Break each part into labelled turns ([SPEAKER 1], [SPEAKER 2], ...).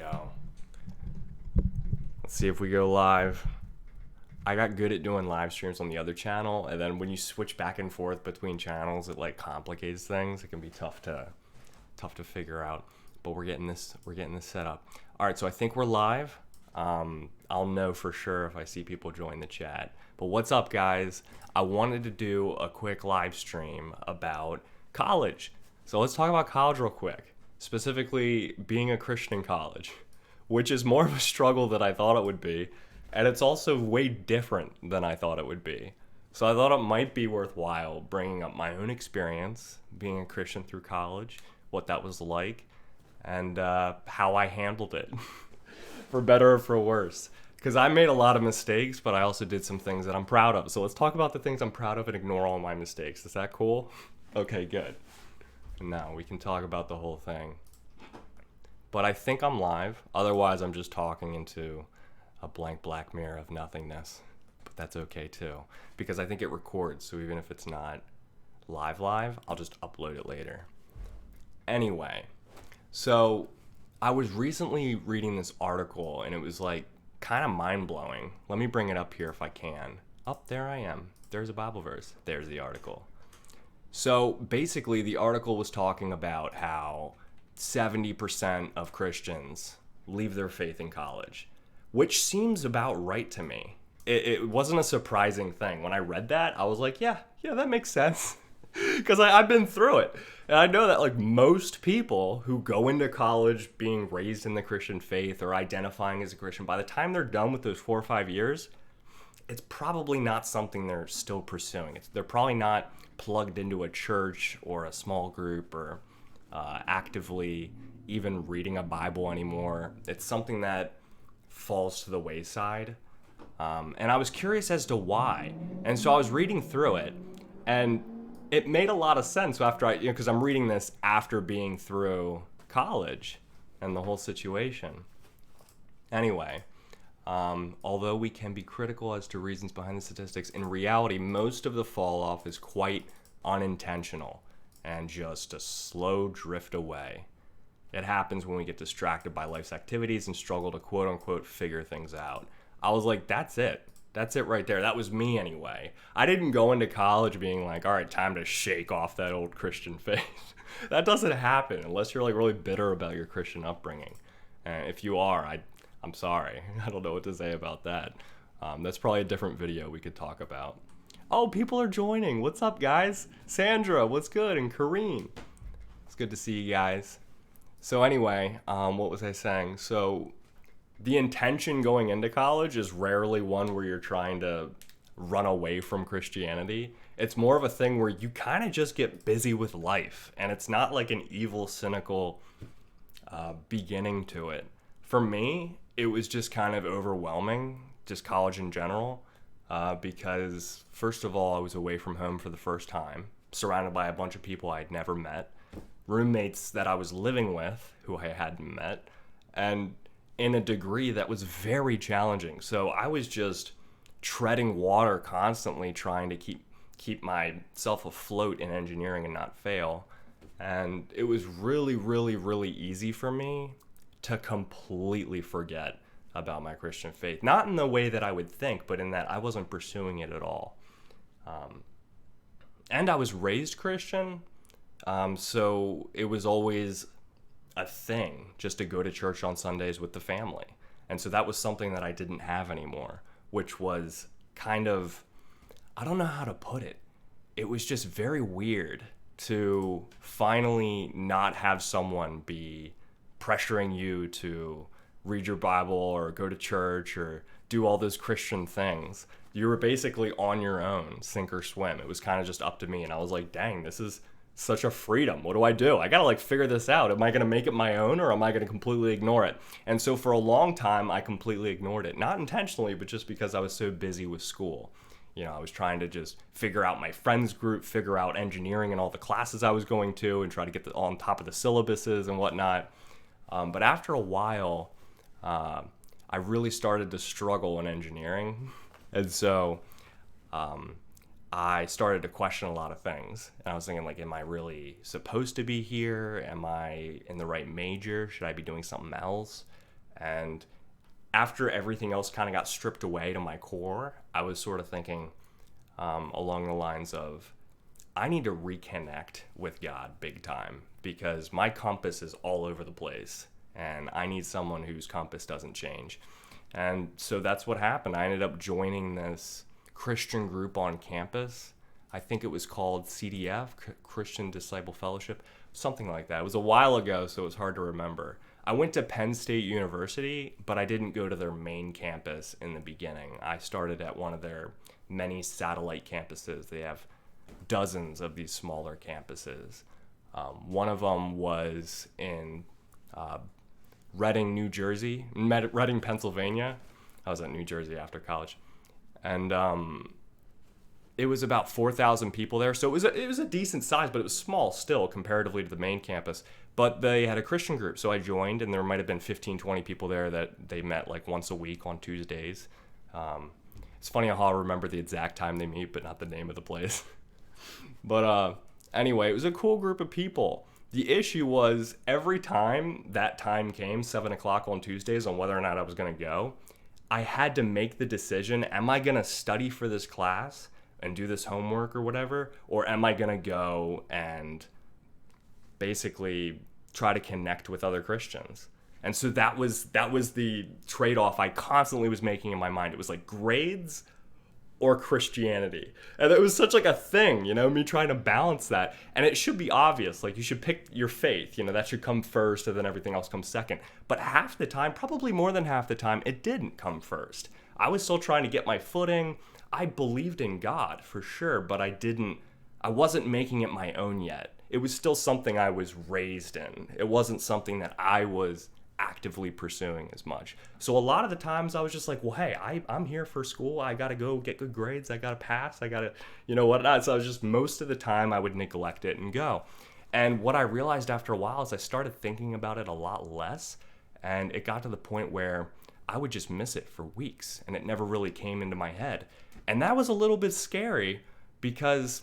[SPEAKER 1] go. Let's see if we go live. I got good at doing live streams on the other channel, and then when you switch back and forth between channels, it like complicates things. It can be tough to figure out. But we're getting this set up. All right, so I think we're live. I'll know for sure if I see people join the chat. But what's up, guys? I wanted to do a quick live stream about college. So let's talk about college real quick. Specifically, being a Christian in college, which is more of a struggle than I thought it would be. And it's also way different than I thought it would be. So I thought it might be worthwhile bringing up my own experience being a Christian through college, what that was like, and how I handled it, for better or for worse. Because I made a lot of mistakes, but I also did some things that I'm proud of. So let's talk about the things I'm proud of and ignore all my mistakes. Is that cool? Okay, good. Now we can talk about the whole thing. But I think I'm live. Otherwise, I'm just talking into a blank black mirror of nothingness. But that's okay too, because I think it records. So even if it's not live, I'll just upload it later. Anyway, so I was recently reading this article and it was like kind of mind-blowing. Let me bring it up here if I can. There I am. There's a Bible verse. There's the article. So basically the article was talking about how 70% of Christians leave their faith in college, which seems about right to me. It wasn't a surprising thing. When I read that, I was like, yeah, that makes sense. Because I've been through it. And I know that like most people who go into college being raised in the Christian faith or identifying as a Christian, by the time they're done with those 4 or 5 years, it's probably not something they're still pursuing. They're probably not plugged into a church or a small group or actively even reading a Bible anymore. It's something that falls to the wayside. And I was curious as to why. And so I was reading through it, and it made a lot of sense after because I'm reading this after being through college and the whole situation. Anyway, although we can be critical as to reasons behind the statistics, in reality, most of the fall off is quite unintentional and just a slow drift away. It happens when we get distracted by life's activities and struggle to quote unquote figure things out. I was like, that's it. That's it right there. That was me anyway. I didn't go into college being like, all right, time to shake off that old Christian faith. That doesn't happen unless you're like really bitter about your Christian upbringing. And if you are, I'm sorry. I don't know what to say about that. That's probably a different video we could talk about. Oh, people are joining. What's up, guys? Sandra, what's good? And Kareen. It's good to see you guys. So anyway, what was I saying? So the intention going into college is rarely one where you're trying to run away from Christianity. It's more of a thing where you kind of just get busy with life, and it's not like an evil, cynical beginning to it. For me, it was just kind of overwhelming, just college in general, because first of all, I was away from home for the first time, surrounded by a bunch of people I'd never met, roommates that I was living with who I hadn't met, and in a degree that was very challenging. So I was just treading water constantly, trying to keep myself afloat in engineering and not fail. And it was really, really, really easy for me to completely forget about my Christian faith. Not in the way that I would think, but in that I wasn't pursuing it at all. And I was raised Christian, so it was always a thing just to go to church on Sundays with the family. And so that was something that I didn't have anymore, which was kind of, I don't know how to put it. It was just very weird to finally not have someone be pressuring you to read your Bible or go to church or do all those Christian things. You were basically on your own, sink or swim. It was kind of just up to me. And I was like, dang, this is such a freedom. What do I do? I gotta like figure this out. Am I gonna make it my own, or am I gonna completely ignore it? And so for a long time, I completely ignored it. Not intentionally, but just because I was so busy with school. You know, I was trying to just figure out my friends group, figure out engineering and all the classes I was going to, and try to get on top of the syllabuses and whatnot. But after a while, I really started to struggle in engineering. And so I started to question a lot of things. And I was thinking, like, am I really supposed to be here? Am I in the right major? Should I be doing something else? And after everything else kind of got stripped away to my core, I was sort of thinking along the lines of, I need to reconnect with God big time, because my compass is all over the place and I need someone whose compass doesn't change. And so that's what happened. I ended up joining this Christian group on campus. I think it was called CDF, Christian Disciple Fellowship, something like that. It was a while ago, so it's hard to remember. I went to Penn State University, but I didn't go to their main campus in the beginning. I started at one of their many satellite campuses. They have dozens of these smaller campuses. One of them was in Reading, New Jersey, Reading, Pennsylvania. I was at New Jersey after college. And it was about 4,000 people there. So it was a decent size, but it was small still comparatively to the main campus. But they had a Christian group, so I joined, and there might have been 15, 20 people there that they met like once a week on Tuesdays. It's funny how I remember the exact time they meet, but not the name of the place. But anyway, it was a cool group of people. The issue was every time that time came, 7 o'clock on Tuesdays, on whether or not I was going to go, I had to make the decision, am I going to study for this class and do this homework or whatever, or am I going to go and basically try to connect with other Christians? And so that was the trade-off I constantly was making in my mind. It was like grades or Christianity. And it was such like a thing, me trying to balance that. And it should be obvious, like you should pick your faith, that should come first and then everything else comes second. But half the time, probably more than half the time, it didn't come first. I was still trying to get my footing. I believed in God for sure, but I wasn't making it my own yet. It was still something I was raised in. It wasn't something that I was actively pursuing as much. So a lot of the times I was just like, well, hey, I'm here for school. I got to go get good grades. I got to pass. I got to, whatnot. So I was just, most of the time I would neglect it and go. And what I realized after a while is I started thinking about it a lot less. And it got to the point where I would just miss it for weeks and it never really came into my head. And that was a little bit scary because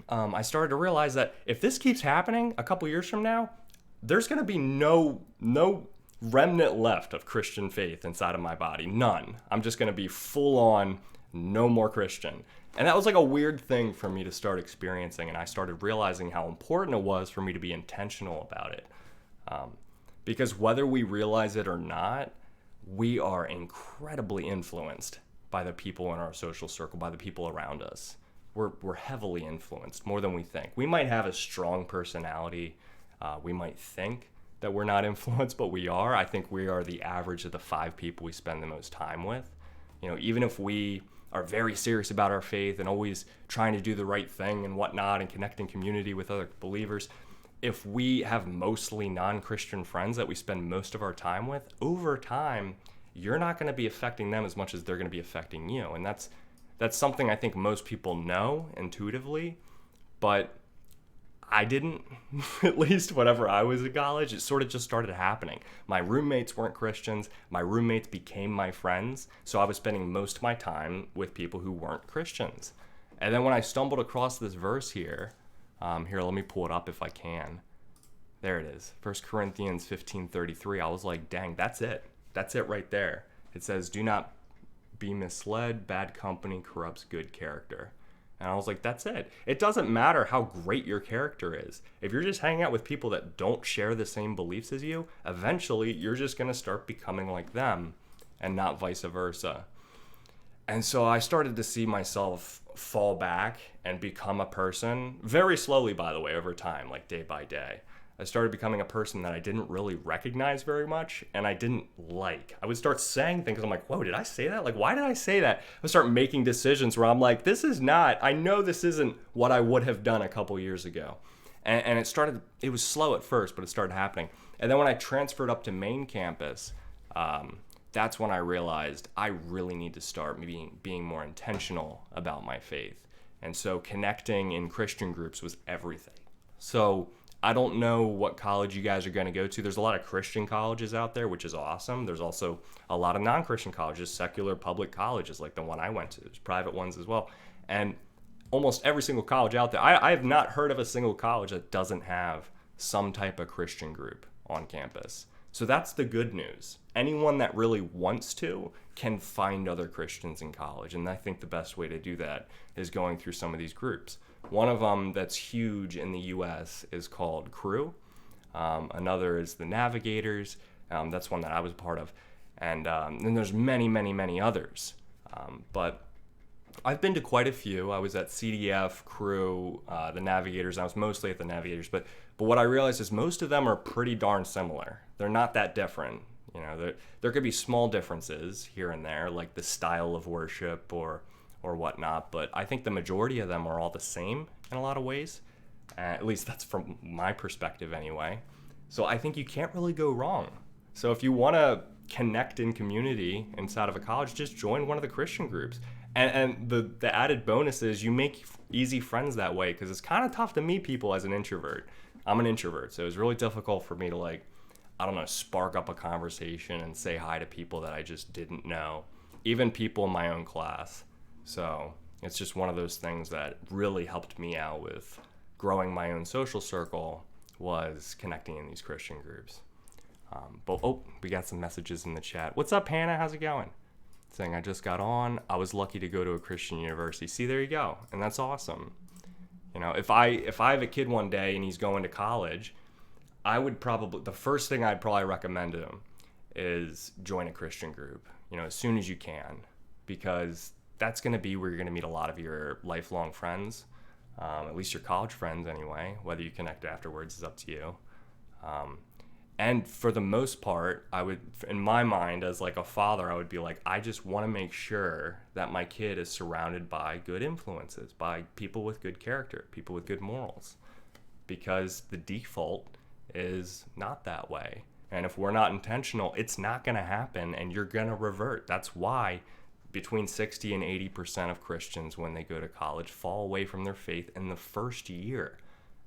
[SPEAKER 1] I started to realize that if this keeps happening a couple years from now, there's going to be no remnant left of Christian faith inside of my body. None. I'm just going to be full on, no more Christian. And that was like a weird thing for me to start experiencing. And I started realizing how important it was for me to be intentional about it. Because whether we realize it or not, we are incredibly influenced by the people in our social circle, by the people around us. We're heavily influenced, more than we think. We might have a strong personality. We might think that we're not influenced, but we are. I think we are the average of the 5 people we spend the most time with. Even if we are very serious about our faith and always trying to do the right thing and whatnot and connect in community with other believers, if we have mostly non-Christian friends that we spend most of our time with, over time, you're not going to be affecting them as much as they're going to be affecting you. And that's something I think most people know intuitively, but I didn't, at least whenever I was in college. It sort of just started happening. My roommates weren't Christians. My roommates became my friends. So I was spending most of my time with people who weren't Christians. And then when I stumbled across this verse here, let me pull it up if I can. There it is. 1 Corinthians 15:33. I was like, dang, that's it. That's it right there. It says, do not be misled. Bad company corrupts good character. And I was like, that's it. It doesn't matter how great your character is. If you're just hanging out with people that don't share the same beliefs as you, eventually you're just going to start becoming like them and not vice versa. And so I started to see myself fall back and become a person, very slowly, by the way, over time, like day by day. I started becoming a person that I didn't really recognize very much and I didn't like. I would start saying things. I'm like, whoa, did I say that? Like, why did I say that? I would start making decisions where I'm like, I know this isn't what I would have done a couple years ago. And it was slow at first, but it started happening. And then when I transferred up to main campus, that's when I realized I really need to start being more intentional about my faith. And so connecting in Christian groups was everything. So I don't know what college you guys are going to go to. There's a lot of Christian colleges out there, which is awesome. There's also a lot of non-Christian colleges, secular public colleges like the one I went to. There's private ones as well. And almost every single college out there, I have not heard of a single college that doesn't have some type of Christian group on campus. So that's the good news. Anyone that really wants to can find other Christians in college. And I think the best way to do that is going through some of these groups. One of them that's huge in the US is called Crew. Another is the Navigators. That's one that I was a part of. And then there's many, many, many others. But I've been to quite a few. I was at CDF, Crew, the Navigators. I was mostly at the Navigators. But what I realized is most of them are pretty darn similar. They're not that different. You know, there could be small differences here and there, like the style of worship or whatnot. But I think the majority of them are all the same in a lot of ways. At least that's from my perspective anyway. So I think you can't really go wrong. So if you want to connect in community inside of a college, just join one of the Christian groups. And the added bonus is you make easy friends that way, because it's kind of tough to meet people as an introvert. I'm an introvert, so it was really difficult for me to, like, I don't know, spark up a conversation and say hi to people that I just didn't know, even people in my own class. So it's just one of those things that really helped me out with growing my own social circle, was connecting in these Christian groups. But we got some messages in the chat. What's up, Hannah? How's it going? Saying I just got on. I was lucky to go to a Christian university. See, there you go. And that's awesome. You know, if I have a kid one day and he's going to college, the first thing I'd probably recommend to him is join a Christian group, you know, as soon as you can, because that's going to be where you're going to meet a lot of your lifelong friends, at least your college friends anyway. Whether you connect afterwards is up to you. And for the most part, I would, in my mind, as like a father, I would be like, I just want to make sure that my kid is surrounded by good influences, by people with good character, people with good morals, because the default is not that way. And if we're not intentional, it's not going to happen, and you're going to revert. That's why between 60 and 80% of Christians, when they go to college, fall away from their faith in the first year.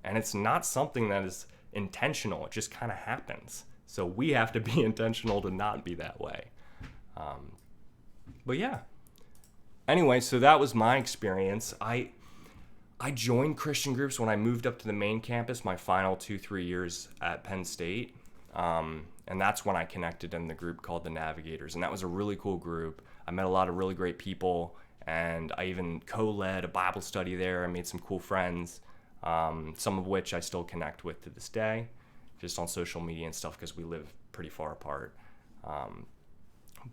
[SPEAKER 1] And it's not something that is intentional. It just kind of happens. So we have to be intentional to not be that way. But yeah. Anyway, so that was my experience. I joined Christian groups when I moved up to the main campus, my final 2-3 years at Penn State. And that's when I connected in the group called the Navigators. And that was a really cool group. I met a lot of really great people. And I even co-led a Bible study there. I made some cool friends. Some of which I still connect with to this day, just on social media and stuff, because we live pretty far apart.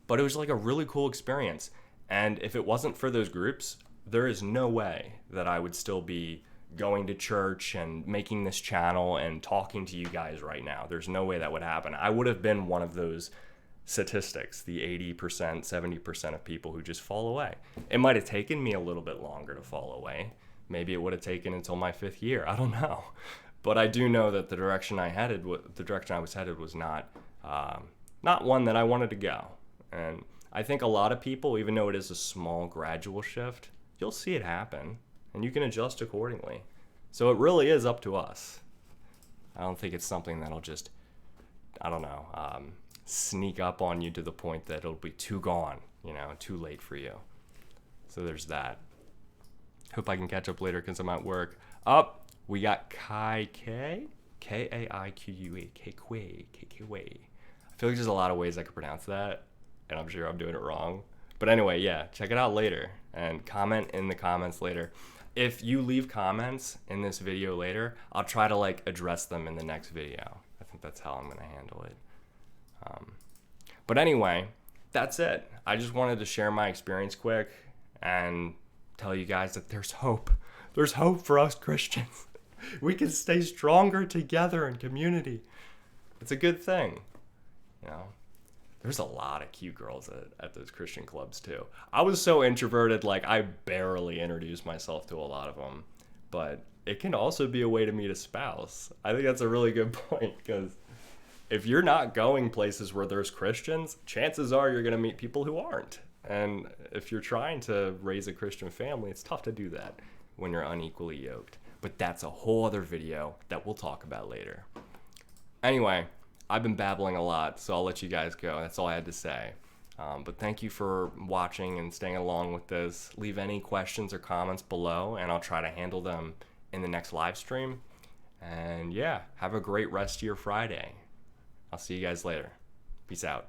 [SPEAKER 1] But it was like a really cool experience. And if it wasn't for those groups, there is no way that I would still be going to church and making this channel and talking to you guys right now. There's no way that would happen. I would have been one of those statistics, the 80%, 70% of people who just fall away. It might have taken me a little bit longer to fall away. Maybe it would have taken until my 5th year. I don't know. But I do know that the direction I was headed was not one that I wanted to go. And I think a lot of people, even though it is a small gradual shift, you'll see it happen and you can adjust accordingly. So it really is up to us. I don't think it's something that'll just, sneak up on you to the point that it'll be too gone, too late for you. So there's that. Hope I can catch up later because I'm at work. We got Kai K, K-A-I-Q-U-E, K-Kway. I feel like there's a lot of ways I could pronounce that, and I'm sure I'm doing it wrong. But anyway, yeah, check it out later and comment in the comments later. If you leave comments in this video later, I'll try to address them in the next video. I think that's how I'm going to handle it. But anyway, that's it. I just wanted to share my experience quick and tell you guys that there's hope. There's hope for us Christians. We can stay stronger together in community. It's a good thing. There's a lot of cute girls at those Christian clubs too. I was so introverted, I barely introduced myself to a lot of them. But it can also be a way to meet a spouse. I think that's a really good point, because if you're not going places where there's Christians, chances are you're going to meet people who aren't. And if you're trying to raise a Christian family, it's tough to do that when you're unequally yoked. But that's a whole other video that we'll talk about later. Anyway, I've been babbling a lot, so I'll let you guys go. That's all I had to say. But thank you for watching and staying along with this. Leave any questions or comments below, and I'll try to handle them in the next live stream. And yeah, have a great rest of your Friday. I'll see you guys later. Peace out.